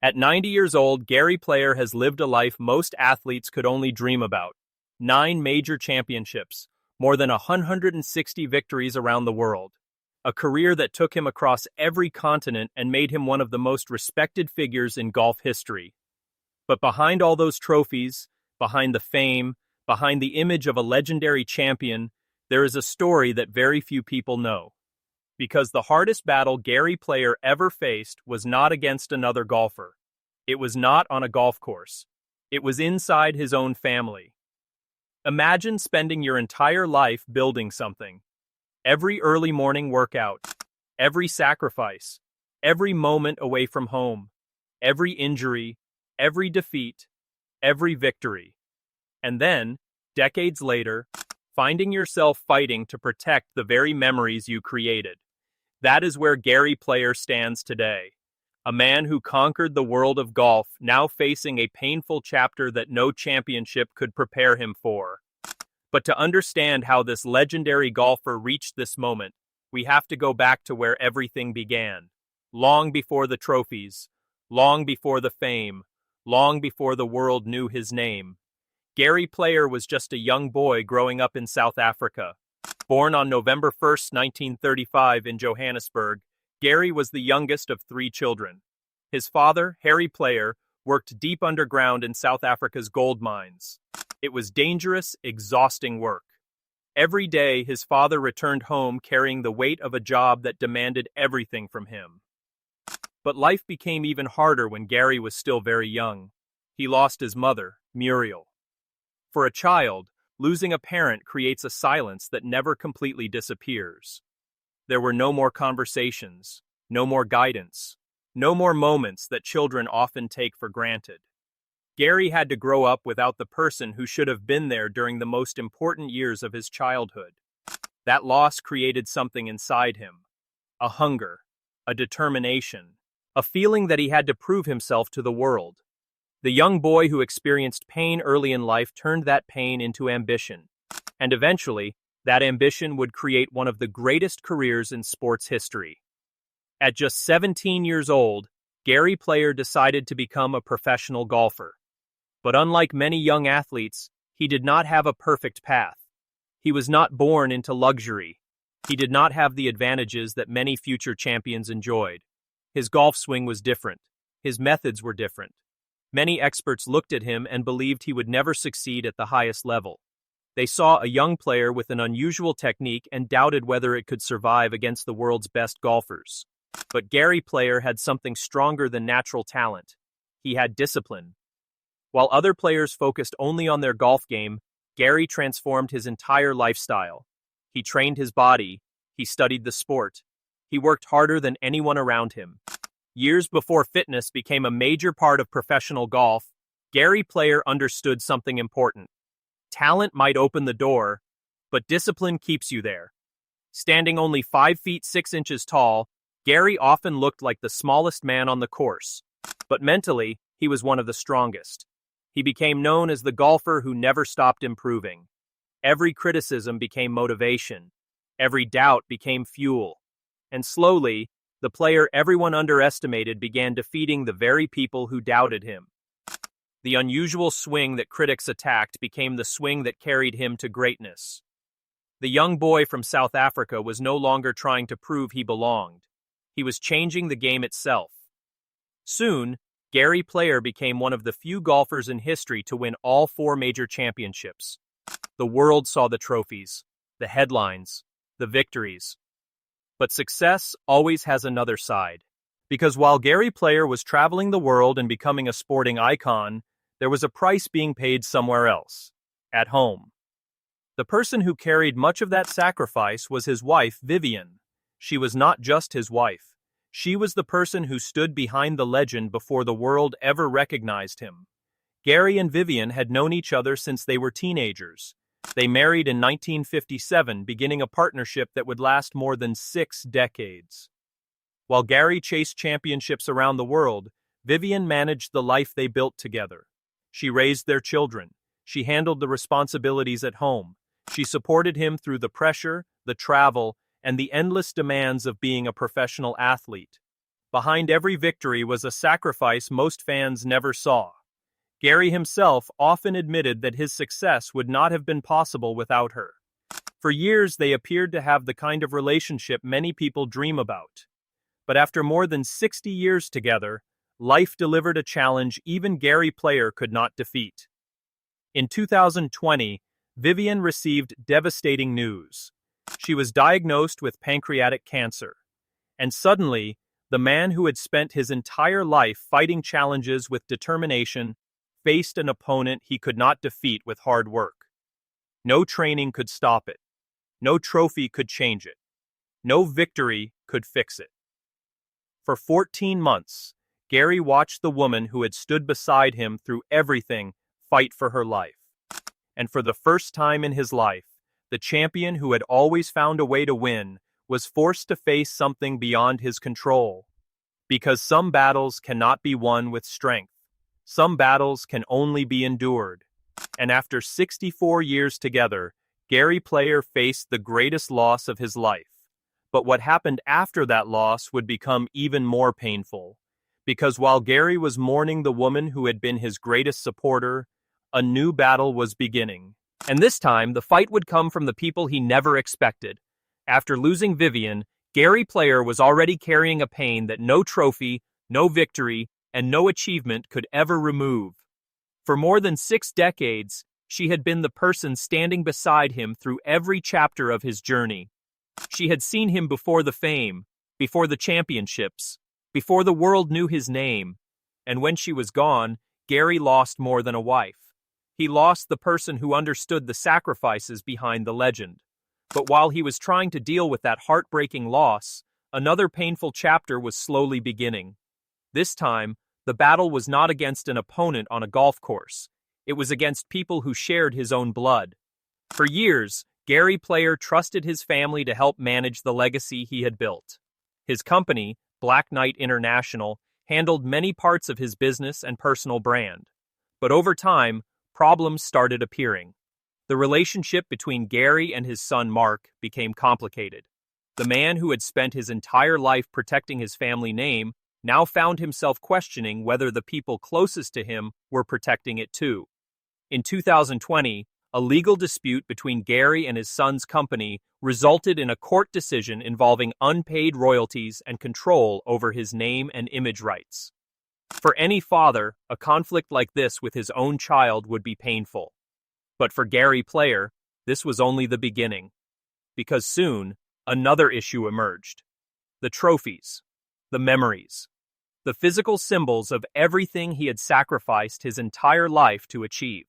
At 90 years old, Gary Player has lived a life most athletes could only dream about. 9 major championships, more than 160 victories around the world. A career that took him across every continent and made him one of the most respected figures in golf history. But behind all those trophies, behind the fame, behind the image of a legendary champion, there is a story that very few people know. Because the hardest battle Gary Player ever faced was not against another golfer. It was not on a golf course. It was inside his own family. Imagine spending your entire life building something. Every early morning workout, every sacrifice, every moment away from home, every injury, every defeat, every victory. And then, decades later, finding yourself fighting to protect the very memories you created. That is where Gary Player stands today. A man who conquered the world of golf, now facing a painful chapter that no championship could prepare him for. But to understand how this legendary golfer reached this moment, we have to go back to where everything began. Long before the trophies, long before the fame, long before the world knew his name. Gary Player was just a young boy growing up in South Africa. Born on November 1, 1935 in Johannesburg, Gary was the youngest of 3 children. His father, Harry Player, worked deep underground in South Africa's gold mines. It was dangerous, exhausting work. Every day, his father returned home carrying the weight of a job that demanded everything from him. But life became even harder when Gary was still very young. He lost his mother, Muriel. For a child, losing a parent creates a silence that never completely disappears. There were no more conversations, no more guidance, no more moments that children often take for granted. Gary had to grow up without the person who should have been there during the most important years of his childhood. That loss created something inside him. A hunger, a determination, a feeling that he had to prove himself to the world. The young boy who experienced pain early in life turned that pain into ambition. And eventually, that ambition would create one of the greatest careers in sports history. At just 17 years old, Gary Player decided to become a professional golfer. But unlike many young athletes, he did not have a perfect path. He was not born into luxury. He did not have the advantages that many future champions enjoyed. His golf swing was different. His methods were different. Many experts looked at him and believed he would never succeed at the highest level. They saw a young player with an unusual technique and doubted whether it could survive against the world's best golfers. But Gary Player had something stronger than natural talent. He had discipline. While other players focused only on their golf game, Gary transformed his entire lifestyle. He trained his body. He studied the sport. He worked harder than anyone around him. Years before fitness became a major part of professional golf, Gary Player understood something important. Talent might open the door, but discipline keeps you there. Standing only 5 feet 6 inches tall, Gary often looked like the smallest man on the course. But mentally, he was one of the strongest. He became known as the golfer who never stopped improving. Every criticism became motivation. Every doubt became fuel. And slowly, the player everyone underestimated began defeating the very people who doubted him. The unusual swing that critics attacked became the swing that carried him to greatness. The young boy from South Africa was no longer trying to prove he belonged. He was changing the game itself. Soon, Gary Player became one of the few golfers in history to win all 4 major championships. The world saw the trophies, the headlines, the victories. But success always has another side. Because while Gary Player was traveling the world and becoming a sporting icon, there was a price being paid somewhere else, at home. The person who carried much of that sacrifice was his wife, Vivian. She was not just his wife. She was the person who stood behind the legend before the world ever recognized him. Gary and Vivian had known each other since they were teenagers. They married in 1957, beginning a partnership that would last more than 6 decades. While Gary chased championships around the world, Vivian managed the life they built together. She raised their children. She handled the responsibilities at home. She supported him through the pressure, the travel, and the endless demands of being a professional athlete. Behind every victory was a sacrifice most fans never saw. Gary himself often admitted that his success would not have been possible without her. For years, they appeared to have the kind of relationship many people dream about. But after more than 60 years together, life delivered a challenge even Gary Player could not defeat. In 2020, Vivian received devastating news. She was diagnosed with pancreatic cancer. And suddenly, the man who had spent his entire life fighting challenges with determination faced an opponent he could not defeat with hard work. No training could stop it. No trophy could change it. No victory could fix it. For 14 months, Gary watched the woman who had stood beside him through everything fight for her life. And for the first time in his life, the champion who had always found a way to win was forced to face something beyond his control. Because some battles cannot be won with strength. Some battles can only be endured. And after 64 years together, Gary Player faced the greatest loss of his life. But what happened after that loss would become even more painful. Because while Gary was mourning the woman who had been his greatest supporter, a new battle was beginning. And this time, the fight would come from the people he never expected. After losing Vivian, Gary Player was already carrying a pain that no trophy, no victory, and no achievement could ever remove. For more than 6 decades, she had been the person standing beside him through every chapter of his journey. She had seen him before the fame, before the championships, before the world knew his name. And when she was gone, Gary lost more than a wife. He lost the person who understood the sacrifices behind the legend. But while he was trying to deal with that heartbreaking loss, another painful chapter was slowly beginning. This time, the battle was not against an opponent on a golf course. It was against people who shared his own blood. For years, Gary Player trusted his family to help manage the legacy he had built. His company, Black Knight International, handled many parts of his business and personal brand. But over time, problems started appearing. The relationship between Gary and his son Mark became complicated. The man who had spent his entire life protecting his family name now found himself questioning whether the people closest to him were protecting it too. In 2020, a legal dispute between Gary and his son's company resulted in a court decision involving unpaid royalties and control over his name and image rights. For any father, a conflict like this with his own child would be painful. But for Gary Player, this was only the beginning. Because soon, another issue emerged. The trophies, the memories, the physical symbols of everything he had sacrificed his entire life to achieve.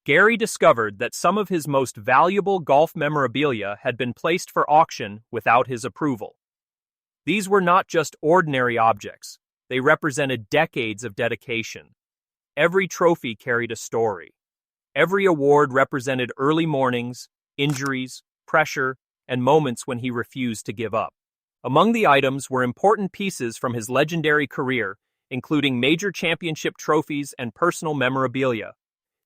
Gary discovered that some of his most valuable golf memorabilia had been placed for auction without his approval. These were not just ordinary objects, they represented decades of dedication. Every trophy carried a story. Every award represented early mornings, injuries, pressure, and moments when he refused to give up. Among the items were important pieces from his legendary career, including major championship trophies and personal memorabilia.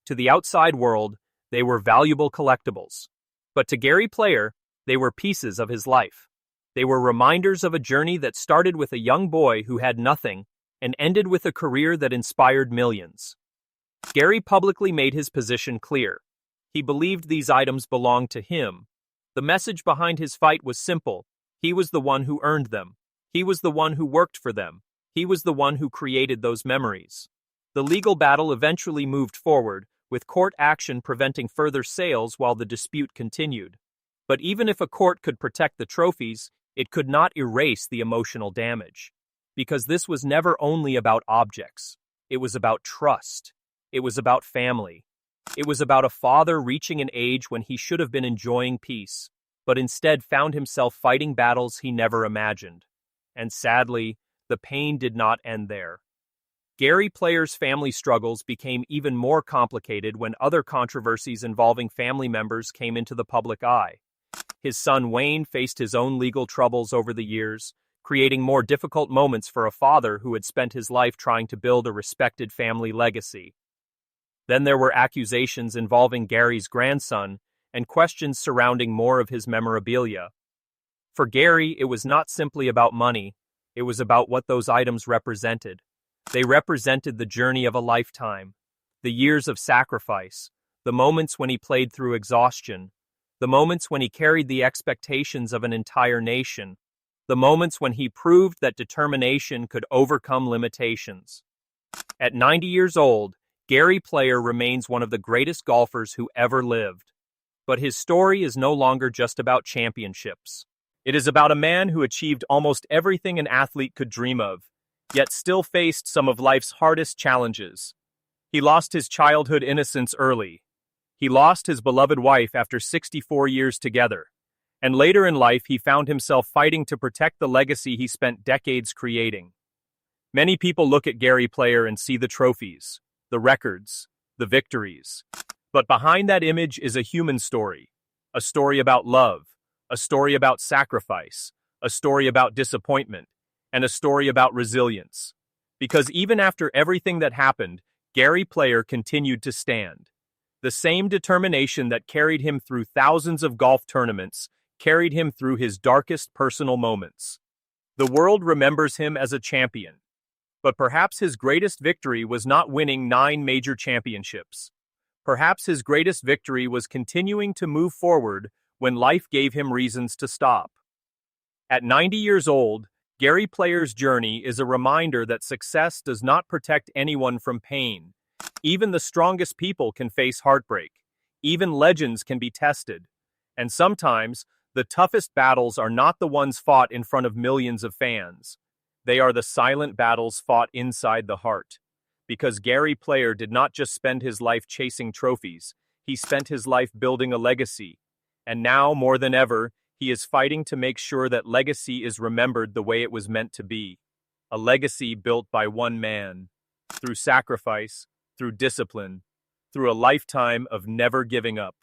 To the outside world, they were valuable collectibles. But to Gary Player, they were pieces of his life. They were reminders of a journey that started with a young boy who had nothing and ended with a career that inspired millions. Gary publicly made his position clear. He believed these items belonged to him. The message behind his fight was simple. He was the one who earned them. He was the one who worked for them. He was the one who created those memories. The legal battle eventually moved forward, with court action preventing further sales while the dispute continued. But even if a court could protect the trophies, it could not erase the emotional damage. Because this was never only about objects. It was about trust. It was about family. It was about a father reaching an age when he should have been enjoying peace, but instead found himself fighting battles he never imagined. And sadly, the pain did not end there. Gary Player's family struggles became even more complicated when other controversies involving family members came into the public eye. His son Wayne faced his own legal troubles over the years, creating more difficult moments for a father who had spent his life trying to build a respected family legacy. Then there were accusations involving Gary's grandson and questions surrounding more of his memorabilia. For Gary, it was not simply about money. It was about what those items represented. They represented the journey of a lifetime, the years of sacrifice, the moments when he played through exhaustion, the moments when he carried the expectations of an entire nation, the moments when he proved that determination could overcome limitations. At 90 years old, Gary Player remains one of the greatest golfers who ever lived. But his story is no longer just about championships. It is about a man who achieved almost everything an athlete could dream of, yet still faced some of life's hardest challenges. He lost his childhood innocence early. He lost his beloved wife after 64 years together. And later in life, he found himself fighting to protect the legacy he spent decades creating. Many people look at Gary Player and see the trophies, the records, the victories. But behind that image is a human story. A story about love, a story about sacrifice, a story about disappointment, and a story about resilience. Because even after everything that happened, Gary Player continued to stand. The same determination that carried him through thousands of golf tournaments carried him through his darkest personal moments. The world remembers him as a champion. But perhaps his greatest victory was not winning 9 major championships. Perhaps his greatest victory was continuing to move forward when life gave him reasons to stop. At 90 years old, Gary Player's journey is a reminder that success does not protect anyone from pain. Even the strongest people can face heartbreak. Even legends can be tested. And sometimes, the toughest battles are not the ones fought in front of millions of fans. They are the silent battles fought inside the heart. Because Gary Player did not just spend his life chasing trophies, he spent his life building a legacy. And now, more than ever, he is fighting to make sure that legacy is remembered the way it was meant to be. A legacy built by one man, through sacrifice, through discipline, through a lifetime of never giving up.